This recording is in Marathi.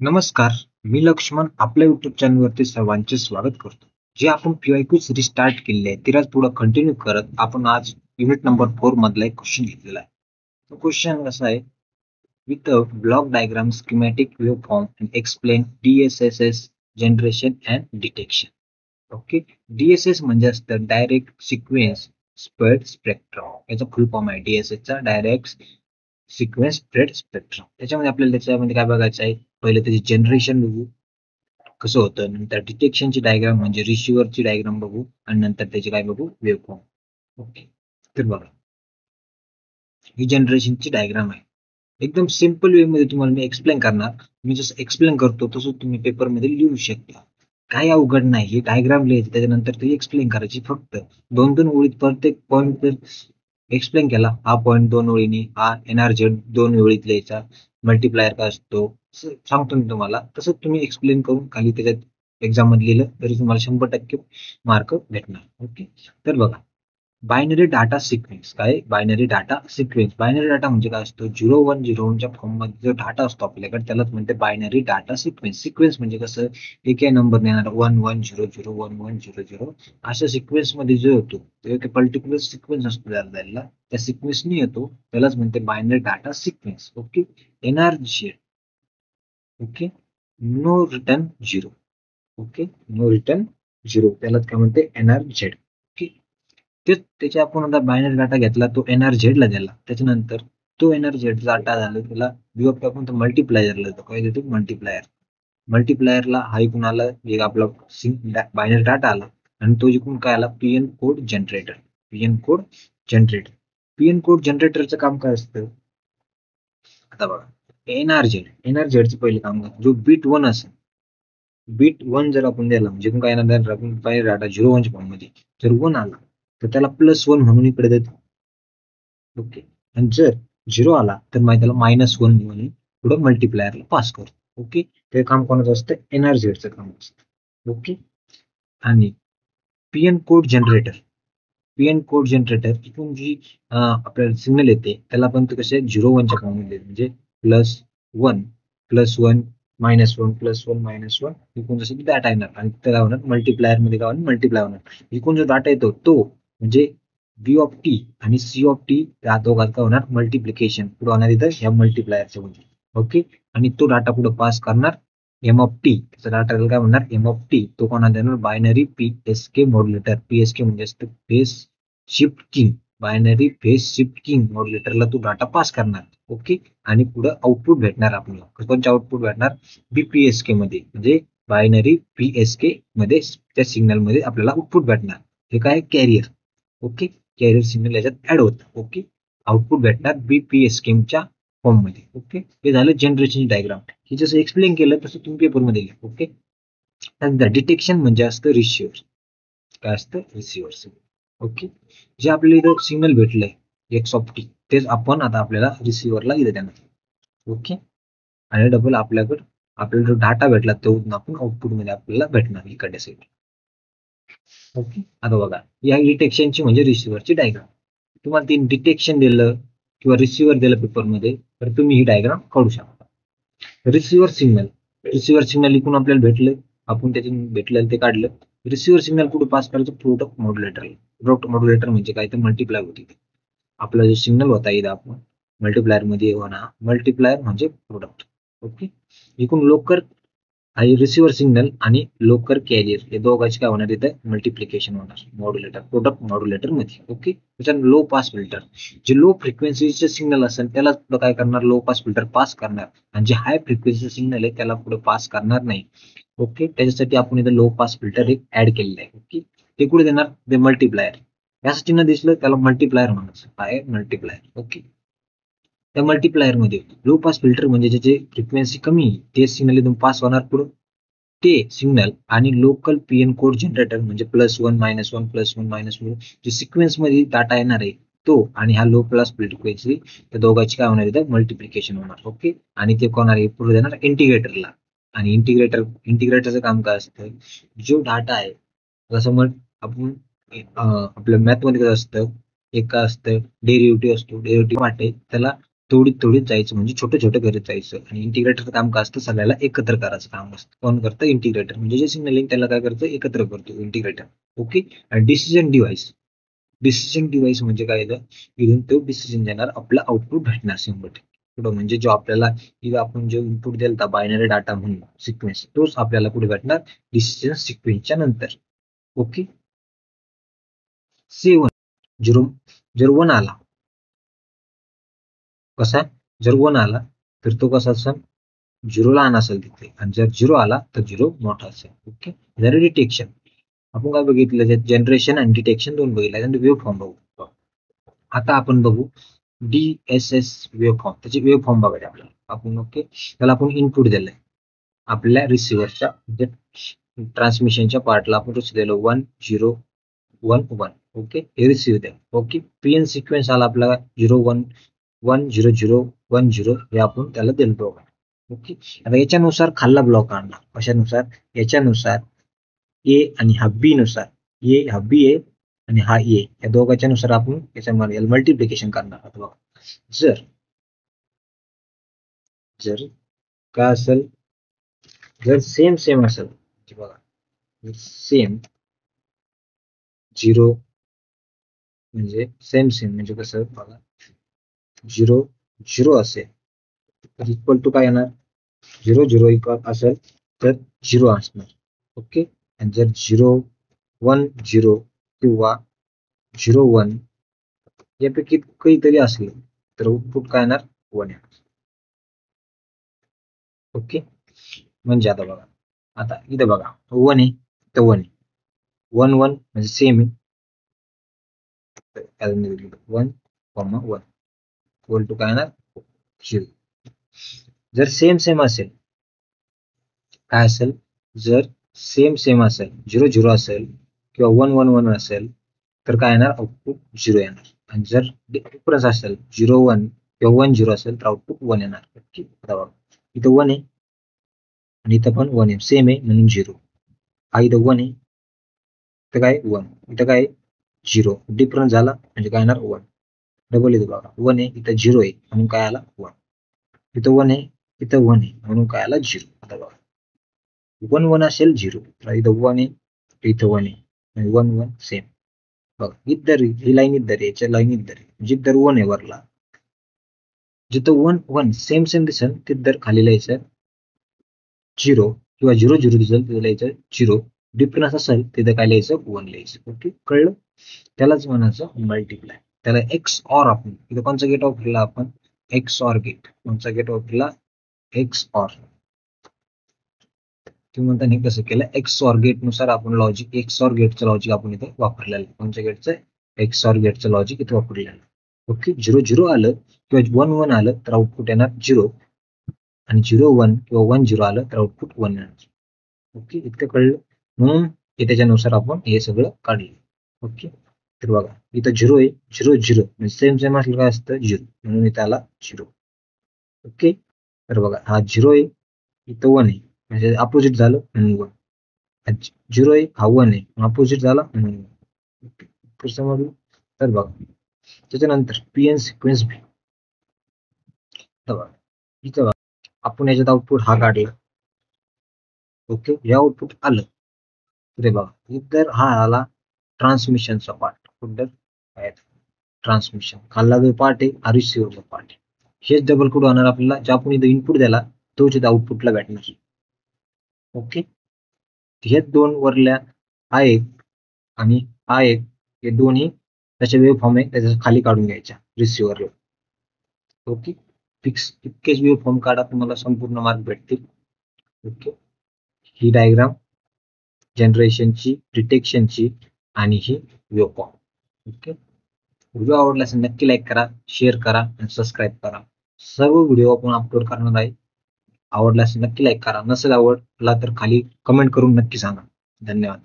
नमस्कार, मी लक्ष्मण आपल्या युट्यूब चॅनलवरती सर्वांचे स्वागत करतो. जे आपण PYQ स्टार्ट केलेली आहे, तिलाच पुढे कंटिन्यू करत आपण आज युनिट नंबर 4 मधला एक क्वेश्चन घेतलेला आहे. तो क्वेश्चन कसा आहे, with a block diagram schematic wave form and explain DSSS generation and detection. Okay, DSS म्हणजे असतं डायरेक्ट सिक्वेन्स स्प्रेड स्पेक्ट्रम. याचा फुल फॉर्म आहे DSS चा, डायरेक्ट सिक्वेन्स स्प्रेड स्पेक्ट्रम. त्याच्यामध्ये आपल्याला त्याच्यामध्ये काय बघायचं आहे, पहिले त्याची जनरेशन बघू कसं होतं, नंतर डिटेक्शनची डायग्राम म्हणजे रिसिव्हरची डायग्राम बघू आणि नंतर त्याची काय बघू, वेव्हफॉर्म. ओके, तर बघा ही जनरेशनची डायग्राम आहे. एकदम सिंपल वे मध्ये तुम्हाला मी एक्सप्लेन करणार. मी जसं एक्सप्लेन करतो तसं तुम्ही पेपरमध्ये लिहू शकता. काही अवघड नाही. ही डायग्राम लिहायची, त्याच्यानंतर ती एक्सप्लेन करायची. फक्त 2-2 ओळीत प्रत्येक पॉईंट जर एक्सप्लेन केला, हा पॉईंट 2 ओळींनी, हा NRZ 2 ओळीत लिहायचा, मल्टिप्लायर काय असतो सांगतो मी तुम्हाला. तसंच तुम्ही एक्सप्लेन करून खाली त्याच्यात एक्झाम मध्ये लिहिलं तरी तुम्हाला 100% मार्क भेटणार. ओके, तर बघा बायनरी डाटा सिक्वेन्स. काय binary data sequence? Binary data म्हणजे काय असतो, 0-1-0-1च्या फॉर्म मध्ये जो डाटा असतो आपल्याकडे त्यालाच म्हणते बायनरी डाटा सिक्वेन्स. सिक्वेन्स म्हणजे कसं, एका नंबर येणार 11001100 अशा सिक्वेन्स मध्ये जो होतो तो एक पर्टिक्युलर सिक्वेन्स असतो त्याला, त्या सिक्वेन्सनी येतो त्यालाच म्हणते binary data sequence. Okay, NRZ. Okay, no return zero. Okay, no return zero त्यालाच काय म्हणते NRZ. ओके, तेच त्याच्या आपण आता बायनरी डाटा घेतला, तो NRZ ला दिला, त्याच्यानंतर तो NRZ डाटा झाला त्याला BOP आपण मल्टिप्लायरला देतो. काय देतो, मल्टिप्लायर. मल्टिप्लायरला हा इकडून आला, एक आपला बायनरी डाटा आला आणि तो इकडून काय आला, PN code generator. PN code generator. PN code जनरेटरचं काम काय असतं, आता बघा NRZ चं पहिले काम करतो, जो बीट 1 असेल, बीट 1 जर आपण दिला म्हणजे काय येणार, आपण बायनरी डाटा 0-1 फॉर्म मध्ये जर 1 आला तर त्याला +1 म्हणून इकडे देतो. ओके, आणि जर 0 आला तर मग त्याला -1 म्हणून पुढे मल्टिप्लायरला पास करतो. ओके, ते काम कोणाचं असतं, NRZ चं काम असतं. ओके, आणि PN code generator. PN code generator इथून जी आपल्याला सिग्नल येते त्याला पण ते कसे 0-1च्या फॉर्म मध्ये, म्हणजे +1 +1 -1 +1 -1 इकडून जसं डाटा येणार आणि त्याला होणार मल्टिप्लायर मध्ये काय होणार, मल्टिप्लाय होणार. इकडून जो डाटा येतो तो म्हणजे B आणि C त्या दोघात काय होणार, मल्टिप्लिकेशन पुढे होणार इथं ह्या मल्टिप्लायरच्या मध्ये. ओके, आणि तो डाटा पुढे पास करणार त्याचा डाटा काय म्हणणार तो कोणाला देणार, बायनरी PSK मॉड्युलेटर. PSK म्हणजे असतं phase shift keying. Binary phase shift keying मॉड्युलेटरला तो डाटा पास करणार. ओके, आणि पुढे आउटपुट भेटणार आपल्याला. कोणते आउटपुट भेटणार, BPSK मध्ये, म्हणजे बायनरी PSK मध्ये त्या सिग्नल मध्ये आपल्याला आउटपुट भेटणार. हे काय, कॅरियर. ओके, कॅरियर सिग्नल याच्यात ऍड होतं. ओके, आउटपुट भेटणार BPSK च्या फॉर्म मध्ये. ओके, हे झालं जनरेशन डायग्राम. हे जसं एक्सप्लेन केलं तसं तुम्ही पेपरमध्ये लिहा. ओके, त्यानंतर डिटेक्शन म्हणजे असतं रिसिव्हर. काय असतं, रिसिव्हर. ओके, जे आपल्याला इथं सिग्नल भेटलंय x तेच आपण आता आपल्याला रिसिव्हरला इथं देणार. ओके, आणि डबल आपल्याला जो डाटा भेटला तो आपण आउटपुट मध्ये आपल्याला भेटणार इकडे साईड. ओके, आता बघा या डिटेक्शनची म्हणजे रिसिव्हरची डायग्राम. तुम्हाला तीन डिटेक्शन दिलं किंवा रिसिव्हर दिलं पेपरमध्ये तर तुम्ही ही डायग्राम काढू शकता. रिसिव्हर सिग्नल इकडून आपल्याला भेटलं, आपण त्यातून भेटलेलं ते काढलं. रिसिव्हर सिग्नल कुठे पास करायचं, प्रोडक्ट मॉड्युलेटरला. प्रोडक्ट मॉड्युलेटर म्हणजे काय, तर मल्टिप्लाय होती. आपला जो सिग्नल होता इथं आपण मल्टिप्लायर मध्ये होणार, मल्टिप्लायर म्हणजे प्रोडक्ट. ओके, इकडून लोकर आणि रिसिव्हर सिग्नल आणि लोकर कॅरियर हे दोघांचे काय होणार, इथं मल्टिप्लिकेशन होणार मॉड्युलेटर, प्रोडक्ट मॉड्युलेटर मध्ये. ओके, त्याच्यानंतर लो पास फिल्टर. जे लो फ्रिक्वेन्सीचे सिग्नल असेल त्याला पुढे काय करणार, लो पास फिल्टर पास करणार, आणि जे हाय फ्रिक्वेन्सी सिग्नल आहे त्याला पुढे पास करणार नाही. ओके, त्याच्यासाठी आपण इथं लो पास फिल्टर एक ऍड केलेलं आहे. ओके, ते कुठे देणार, ते मल्टिप्लायर. याचं चिन्ह दिसलं त्याला मल्टिप्लायर म्हणायचं. काय, मल्टिप्लायर. ओके, त्या मल्टिप्लायर मध्ये लो पास फिल्टर म्हणजे ज्याची फ्रिक्वेन्सी कमी ते सिग्नल इथून पास होणार पुढे, ते सिग्नल आणि लोकल PN कोड जनरेटर म्हणजे +1 -1 +1 -1 जे सिक्वेन्स मध्ये डाटा येणार आहे तो, आणि हा लो प्लस फ्रिक्वेन्सी, त्या दोघांची काय होणार इथं मल्टिप्लिकेशन होणार. ओके, आणि ते कोणाला पुढे देणार, इंटिग्रेटरला. आणि इंटिग्रेटरचं काम काय असतं, जो डाटा आहे जसं मग आपण आपल्या मॅथ मध्ये कसं असतं, एक काय असतं डेरिव्हेटिव्ह असतो, डेरिव्हेटिव्ह वाटे त्याला थोडीत जायचं म्हणजे छोटं करत जायचं. आणि इंटिग्रेटरचं काम काय असतं, सगळ्याला एकत्र करायचं काम असतं. कोण करतं, इंटिग्रेटर. म्हणजे जे सिग्नलिंग त्याला काय करतं, एकत्र करतो इंटिग्रेटर. ओके. आणि डिसिजन डिव्हाइस म्हणजे काय येतं, इथून तो डिसिजन देणार, आपला आउटपुट भेटणार 100%. पुढं म्हणजे जो आपल्याला इथं आपण जो इनपुट दिलता बायनरी डाटा म्हणून सिक्वेन्स, तोच आपल्याला पुढे भेटणार डिसिजन सिक्वेन्सच्या नंतर. ओके. 7 जर 1 आला, कसा, जर 1 आला तर तो कसा असेल, 0 लहान असेल तिथे, आणि जर 0 आला तर 0 मोठा असेल. ओके. जर डिटेक्शन आपण काय बघितलं, जनरेशन आणि डिटेक्शन दोन बघितलं, आणि वेव्ह फॉर्म बघू. आता आपण बघू DSS वेव्ह फॉर्म, त्याची वेव्ह फॉर्म बघायचे आपल्याला. आपण ओके, त्याला आपण इनपुट दिलंय आपल्या रिसिव्हरच्या ट्रान्समिशनच्या पार्टला आपण दिलं 1 0 1 1. ओके. हे रिसिव्ह द्या. ओके. PN सिक्वेन्स आला आपला 0 1 1 0 0 1 0, हे आपण त्याला दिलं. ओके. आता याच्यानुसार खाल्ला ब्लॉक आणला, कशानुसार, याच्यानुसार ए आणि हा बी नुसार, ए हा बी आहे आणि हा ए, या दोघांच्या नुसार आपण याच्यामध्ये मल्टिप्लिकेशन करणार आहोत. बघा, जर काय असेल, जर सेम असेल, बघा सेम 0 म्हणजे सेम म्हणजे कसं, बघा 0 0 असेल तर इक्वल टू काय येणार, 0 0 इक्वल असेल तर 0 असणार. ओके. आणि जर 0 1 0 किंवा 0 1 यापैकी काहीतरी असेल तर आउटपुट काय येणार, 1 येणार. ओके. म्हणजे आता बघा, आता इथं बघा 1 आहे तर 1 आहे, 1 1 म्हणजे सेम आहे, 1 1 इक्वल टू काय येणार, 0. जर सेम असेल, काय असेल, जर सेम असेल, 0 0 असेल किंवा 1 1 1 असेल तर काय येणार, आउटपुट 0 येणार. आणि जर डिफरन्स असेल 0 1 किंवा 1 0 असेल तर आउटपुट 1 येणार. इथं 1 आहे आणि इथं पण 1 आहे, सेम आहे म्हणून 0. हा इथं 1 आहे, इथं काय 1, इथं काय 0, डिफरन्स झाला म्हणजे काय येणार 1. डबल इथं बघा 1 आहे, इथं 0 आहे म्हणून काय आला 1. इथं 1 आहे, इथं 1 आहे म्हणून काय आला 0. आता बघा 1 1 असेल 0, इथं 1 आहे, इथं 1 आहे, 1 1 सेम. बघा इधर ही लाईन इधर, याच्या लाईन इधर, जिधर 1 आहे वरला, जिथं 1 1 सेम दिसेल तिथं खाली लिहायचं 0 किंवा 0 0 दिसेल तिथं लिहायचं 0, डिफरन्स असेल तिथं काय लिहायचं 1 लिहायचं. ओके. कळलं. त्यालाच म्हणायचं मल्टिप्लाय. त्याला एक्स ऑर, आपण इथं कोणचा गेट वापरला, आपण एक्स ऑर गेट. कोणचा गेट वापरला, एक्स ऑर. तुम्ही म्हणता हे कसं केलं, एक्स ऑर गेट नुसार आपण लॉजिक, एक्स ऑर गेटचं लॉजिक आपण इथे वापरलेलं आहे. कोणत्या गेटचं, एक्स ऑर गेटचं लॉजिक इथे वापरलेलं आहे. ओके. 0 0 आलं किंवा 1 1 आलं तर आउटपुट येणार 0, आणि 0 1 किंवा 1 0 आलं तर आउटपुट 1 येणार. ओके. इतकं कळलं. म्हणून त्याच्यानुसार आपण हे सगळं काढलं. ओके. तर बघा इथं 0 आहे, 0 0 म्हणजे सेम असलं काय असतं 0, म्हणून इथं आला 0. ओके. तर बघा हा 0 आहे, इथं 1 आहे म्हणजे अपोजिट झालं म्हणून 1. 0 आहे, हा 1 आहे, अपोजिट झाला म्हणून 1. समजलं. तर बघा त्याच्यानंतर PN सिक्वेन्स बी. इथं बघा आपण याच्यात आउटपुट हा काढला. ओके. हे आउटपुट आलं तर बघा इतर हा आला ट्रान्समिशनचा पार्ट. कुठं ट्रान्समिशन खाल्ला जो पार्ट आहे, हा रिसिव्हरचा पार्ट आहे. हेच डबल कोड होणार आपल्याला, ज्या आपण इथं इनपुट द्याला तोच इथं आउटपुटला भेटणार. ओके. हे दोन वरल्या हा एक आणि हा एक, हे दोन्ही त्याचे वेव्ह फॉर्म आहे, त्याच्या खाली काढून घ्यायच्या रिसिव्हरला. ओके. फिक्स इतकेच वेव्ह फॉर्म काढा, तुम्हाला संपूर्ण मार्क भेटतील. ओके. ही डायग्राम जनरेशनची, डिटेक्शनची आणि ही वेव्ह फॉर्म. ओके. व्हिडिओ आवडला असेल नक्की लाईक करा, शेअर करा आणि सबस्क्राईब करा. सर्व व्हिडिओ आपण अपलोड करणार आहे. आवडला असेल नक्की लाईक करा, नसेल आवडला तर खाली कमेंट करून नक्की सांगा. धन्यवाद.